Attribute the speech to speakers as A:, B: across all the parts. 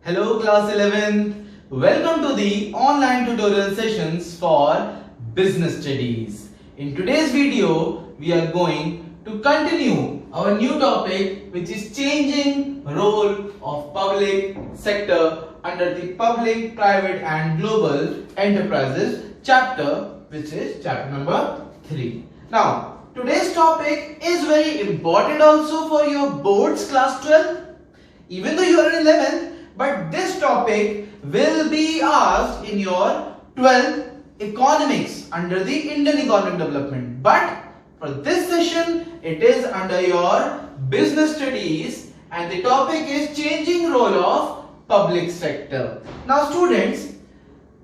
A: Hello class 11th. Welcome to the online tutorial sessions for business studies. In today's video, we are going to continue our new topic, which is changing role of public sector under the public, private and global enterprises chapter, which is chapter number 3. Now, today's topic is very important also for your boards class 12. Even though you are in 11th, but this topic will be asked in your 12th economics under the Indian economic development. But for this session, it is under your business studies and the topic is changing role of public sector. Now students,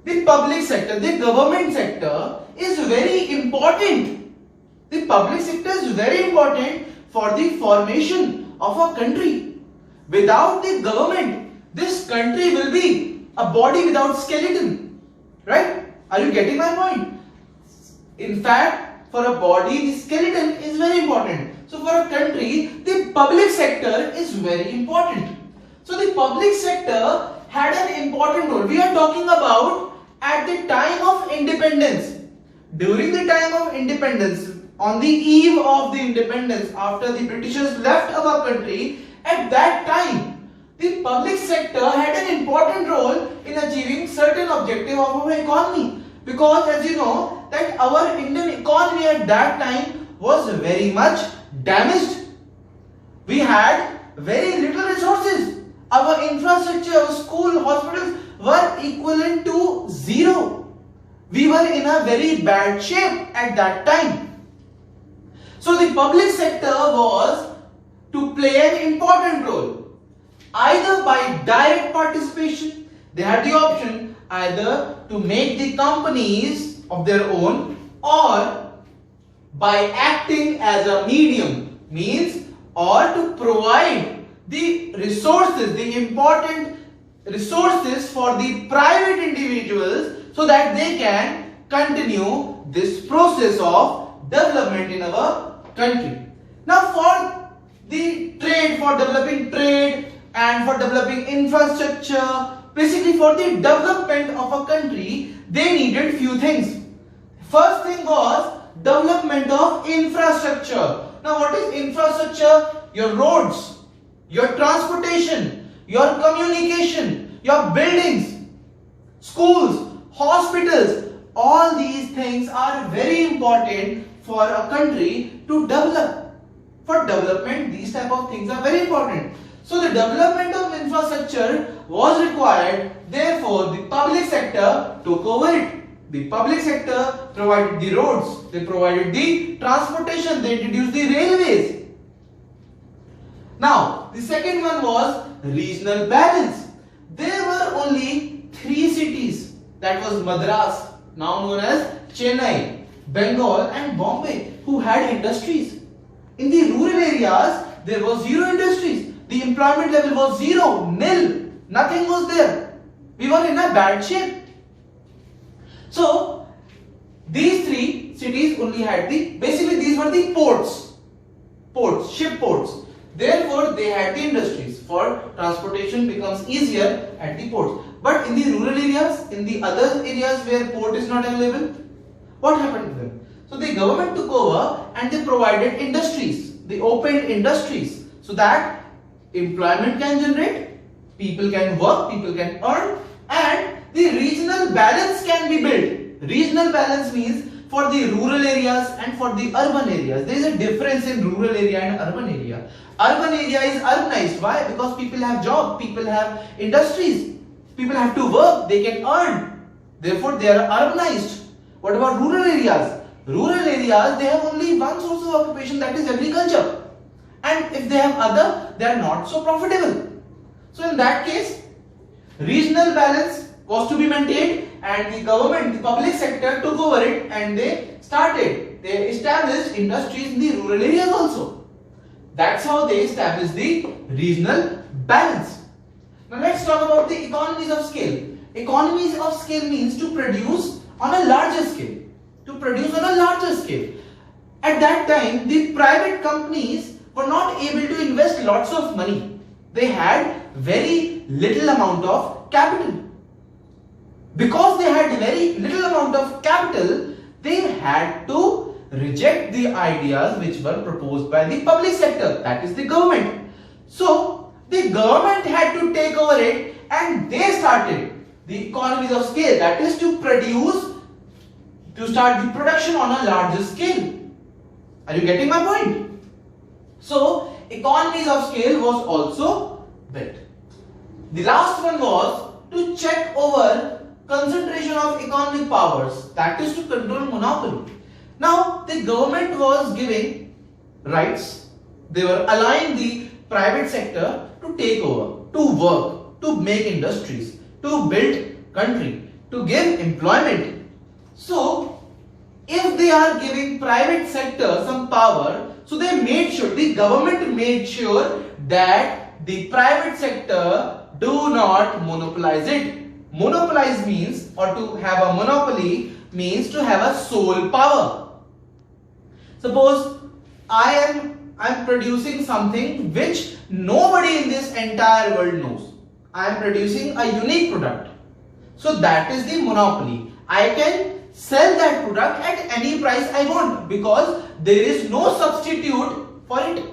A: the public sector, the government sector is very important. The public sector is very important for the formation of a country. Without the government, this country will be a body without skeleton, right? Are you getting my point? In fact, for a body, the skeleton is very important. So for a country, the public sector is very important. So the public sector had an important role. We are talking about at the time of independence. During the time of independence, on the eve of the independence, after the Britishers left our country, at that time, the public sector had an important role in achieving certain objective of our economy, because as you know that our Indian economy at that time was very much damaged. We had very little resources. Our infrastructure, school, hospitals were equivalent to zero. We were in a very bad shape at that time. So the public sector was to play an important role. Either by direct participation, they had the option either to make the companies of their own, or by acting as a medium, means, or to provide the resources, the important resources for the private individuals so that they can continue this process of development in our country. Now for the trade, for developing trade, and for developing infrastructure, basically for the development of a country, they needed few things. First thing was development of infrastructure. Now what is infrastructure? Your roads, your transportation, your communication, your buildings, schools, hospitals. All these things are very important for a country to develop. For development, these type of things are very important. So the development of infrastructure was required, therefore the public sector took over it. The public sector provided the roads, they provided the transportation, they introduced the railways. Now, the second one was regional balance. There were only 3 cities, that was Madras, now known as Chennai, Bengal and Bombay, who had industries. In the rural areas, there was zero industries. The employment level was zero, nil, nothing was there. We were in a bad shape. So, these 3 cities only had basically these were the ports, ship ports. Therefore, they had the industries. For transportation becomes easier at the ports. But in the rural areas, in the other areas where port is not available, what happened to them? So, the government took over and they provided industries. They opened industries so that employment can generate, people can work, people can earn, and the regional balance can be built. Regional balance means for the rural areas and for the urban areas. There is a difference in rural area and urban area. Urban area is urbanized. Why? Because people have job, people have industries, people have to work, they can earn. Therefore, they are urbanized. What about rural areas? Rural areas, they have only one source of occupation, that is agriculture. And if they have other, they are not so profitable. So in that case, regional balance was to be maintained and the government, the public sector took over it and they established industries in the rural areas also. That's how they established the regional balance. Now let's talk about the economies of scale. Economies of scale means to produce on a larger scale. At that time, the private companies were not able to invest lots of money. They had very little amount of capital. Because they had very little amount of capital, they had to reject the ideas which were proposed by the public sector, that is the government. So the government had to take over it, and they started the economies of scale, that is to start the production on a larger scale. Are you getting my point? So economies of scale was also built. The last one was to check over concentration of economic powers, that is to control monopoly. Now the government was giving rights, they were allowing the private sector to take over, to work, to make industries, to build country, to give employment. So if they are giving private sector some power, so the government made sure that the private sector do not monopolize it. Monopolize means, or to have a monopoly means to have a sole power. Suppose I am producing something which nobody in this entire world knows. I am producing a unique product. So that is the monopoly. I can sell that product at any price I want because there is no substitute for it.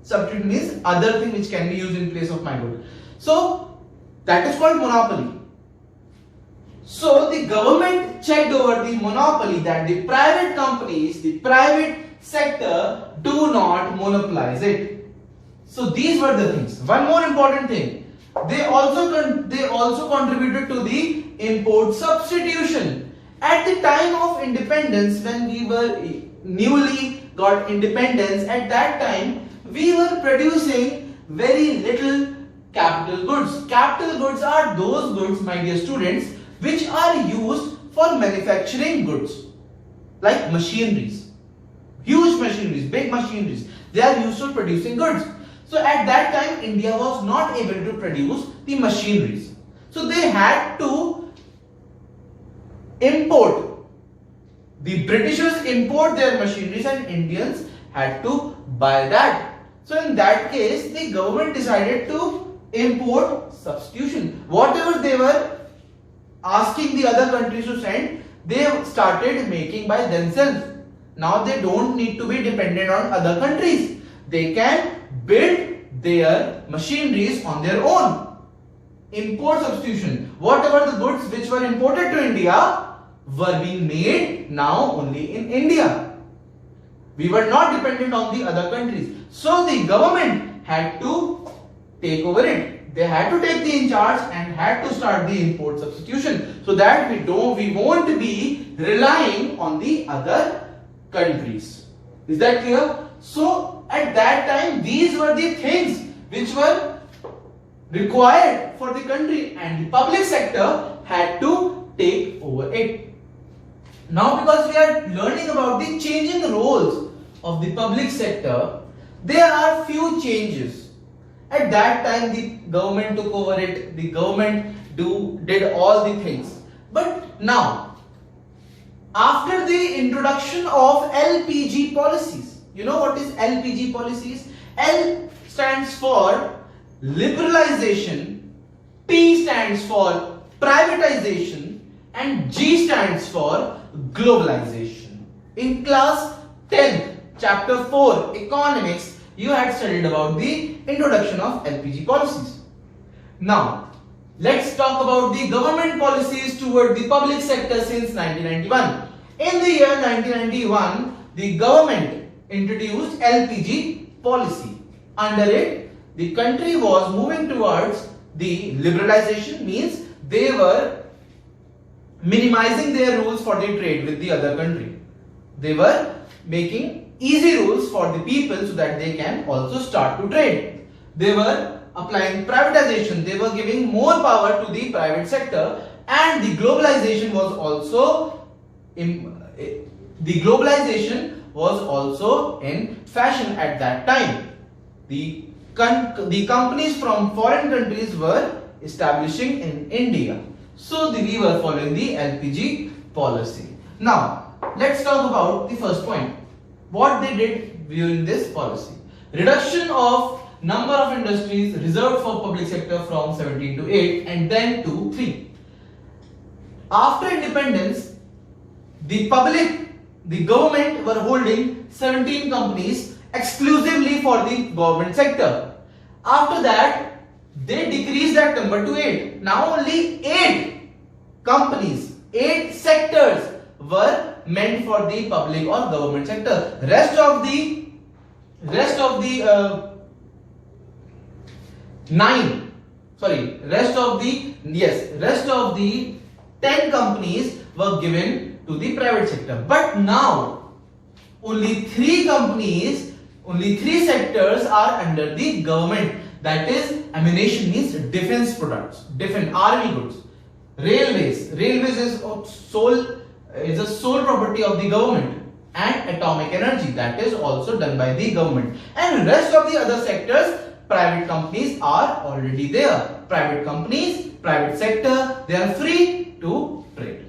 A: Substitute means other thing which can be used in place of my good. So that is called monopoly. So the government checked over the monopoly, that the private companies, the private sector do not monopolize it. So these were the things. One more important thing, they also contributed to the import substitution. At the time of independence, when we were newly got independence, at that time we were producing very little capital goods. Capital goods are those goods, my dear students, which are used for manufacturing goods, like machineries, huge machineries, big machineries. They are used for producing goods. So at that time, India was not able to produce the machineries. So they had to import. The Britishers import their machineries and Indians had to buy that. So in that case, the government decided to import substitution. Whatever they were asking the other countries to send, they started making by themselves. Now they don't need to be dependent on other countries. They can build their machineries on their own. Import substitution. Whatever the goods which were imported to India were being made now only in India. We were not dependent on the other countries. So the government had to take over it. They had to take the in charge and had to start the import substitution, so that we won't be relying on the other countries. Is that clear? So at that time, these were the things which were required for the country, and the public sector had to take over it. Now, because we are learning about the changing roles of the public sector, there are few changes. At that time, the government took over it, the government did all the things. But now, after the introduction of LPG policies, you know what is LPG policies? L stands for liberalization, P stands for privatization, and G stands for globalization. In class 10th, chapter 4, economics, you had studied about the introduction of LPG policies. Now, let's talk about the government policies toward the public sector since 1991. In the year 1991, the government introduced LPG policy. Under it, the country was moving towards the liberalization, means they were minimizing their rules for the trade with the other country. They were making easy rules for the people so that they can also start to trade. They were applying privatization, they were giving more power to the private sector, and the globalization was also in fashion at that time. The companies from foreign countries were establishing in India. So we were following the LPG policy. Now, let's talk about the first point. What they did during this policy. Reduction of number of industries reserved for public sector from 17 to 8 and then to 3. After independence, the government were holding 17 companies exclusively for the government sector. After that, they decreased that number to 8. Now only 8 companies, 8 sectors were meant for the public or government sector. Rest of the 10 companies were given to the private sector. But now only 3 companies, only 3 sectors are under the government. That is, ammunition means defense products, defense army goods. Railways is a sole property of the government, and atomic energy, that is also done by the government. And rest of the other sectors, private companies are already there. Private companies, private sector, they are free to trade.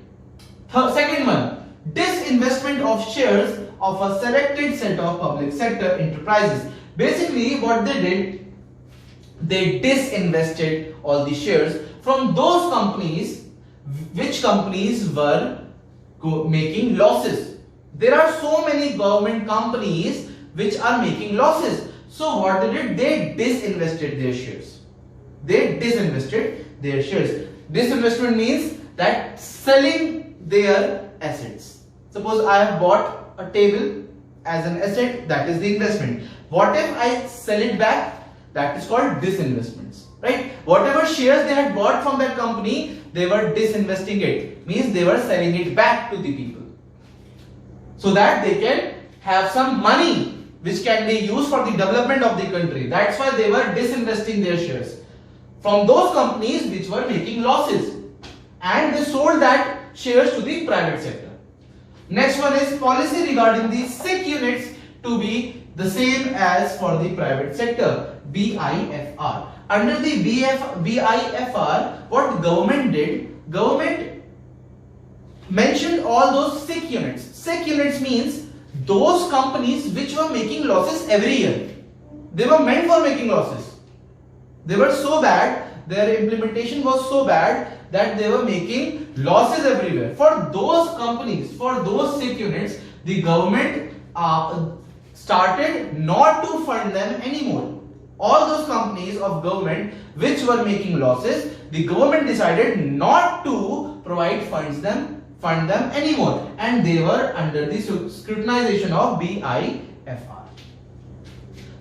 A: Second one, disinvestment of shares of a selected set of public sector enterprises. Basically what they did, they disinvested all the shares from those companies which companies were making losses. There are so many government companies which are making losses. So what they did, they disinvested their shares. Disinvestment means that selling their assets. Suppose I have bought a table as an asset, that is the investment. What if I sell it back? That is called disinvestments, right? Whatever shares they had bought from that company, they were disinvesting it. Means they were selling it back to the people, so that they can have some money which can be used for the development of the country. That's why they were disinvesting their shares from those companies which were making losses, and they sold that shares to the private sector. Next one is policy regarding the SIC units to be the same as for the private sector, BIFR. Under the BIFR, what government did, government mentioned all those SIC units. SIC units means those companies which were making losses every year. They were meant for making losses. They were so bad, their implementation was so bad that they were making losses everywhere. For those companies, for those SIC units, the government started not to fund them anymore. All those companies of government which were making losses, the government decided not to fund them anymore, and they were under the scrutinization of BIFR.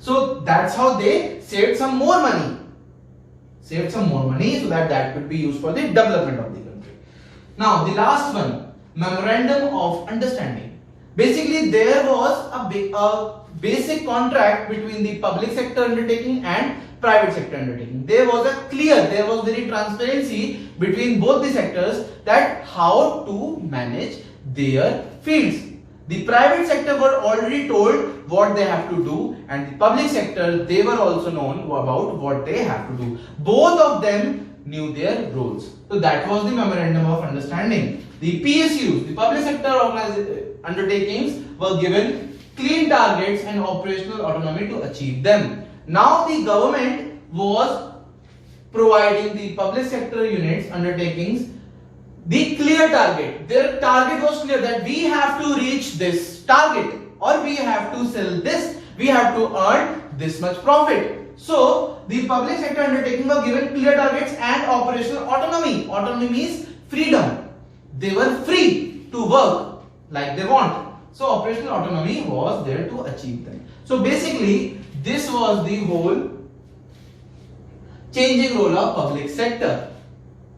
A: So that's how they saved some more money. So that could be used for the development of the country. Now the last one, memorandum of understanding. Basically there was a basic contract between the public sector undertaking and private sector undertaking. There was very transparency between both the sectors that how to manage their fields. The private sector were already told what they have to do, and the public sector, they were also known about what they have to do. Both of them knew their roles. So that was the memorandum of understanding. The PSUs, the public sector undertakings, were given clean targets and operational autonomy to achieve them. Now the government was providing the public sector units undertakings the clear target. Their target was clear that we have to reach this target, or we have to sell this, we have to earn this much profit. So the public sector undertaking were given clear targets and operational autonomy. Autonomy means freedom. They were free to work like they want. So operational autonomy was there to achieve them. So basically this was the whole changing role of public sector.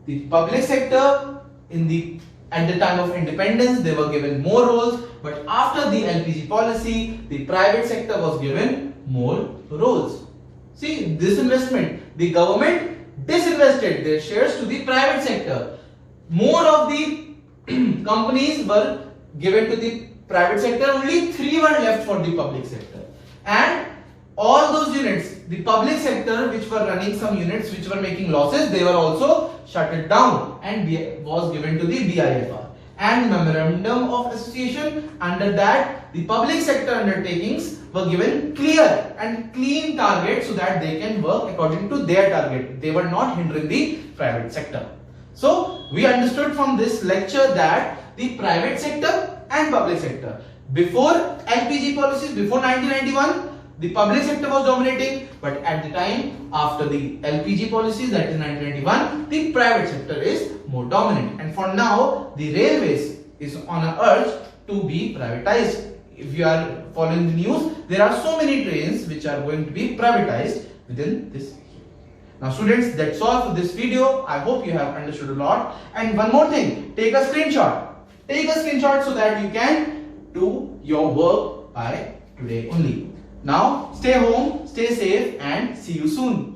A: The public sector at the time of independence, they were given more roles, but after the LPG policy, the private sector was given more roles. See, disinvestment. The government disinvested their shares to the private sector. More of the companies were given to the private sector, only 3 were left for the public sector. And all those units, the public sector which were running some units which were making losses, they were also shut it down and was given to the BIFR. and Memorandum of Association. Under that, the public sector undertakings were given clear and clean targets so that they can work according to their target. They were not hindering the private sector. So we understood from this lecture that the private sector and public sector, before LPG policies, before 1991, the public sector was dominating, but at the time after the LPG policies, that is 1991, the private sector is more dominant. And for now, the railways is on an urge to be privatized. If you are following the news, there are so many trains which are going to be privatized within this year. Now students, that's all for this video. I hope you have understood a lot. And one more thing, take a screenshot. Take a screenshot so that you can do your work by today only. Now, stay home, stay safe, and see you soon.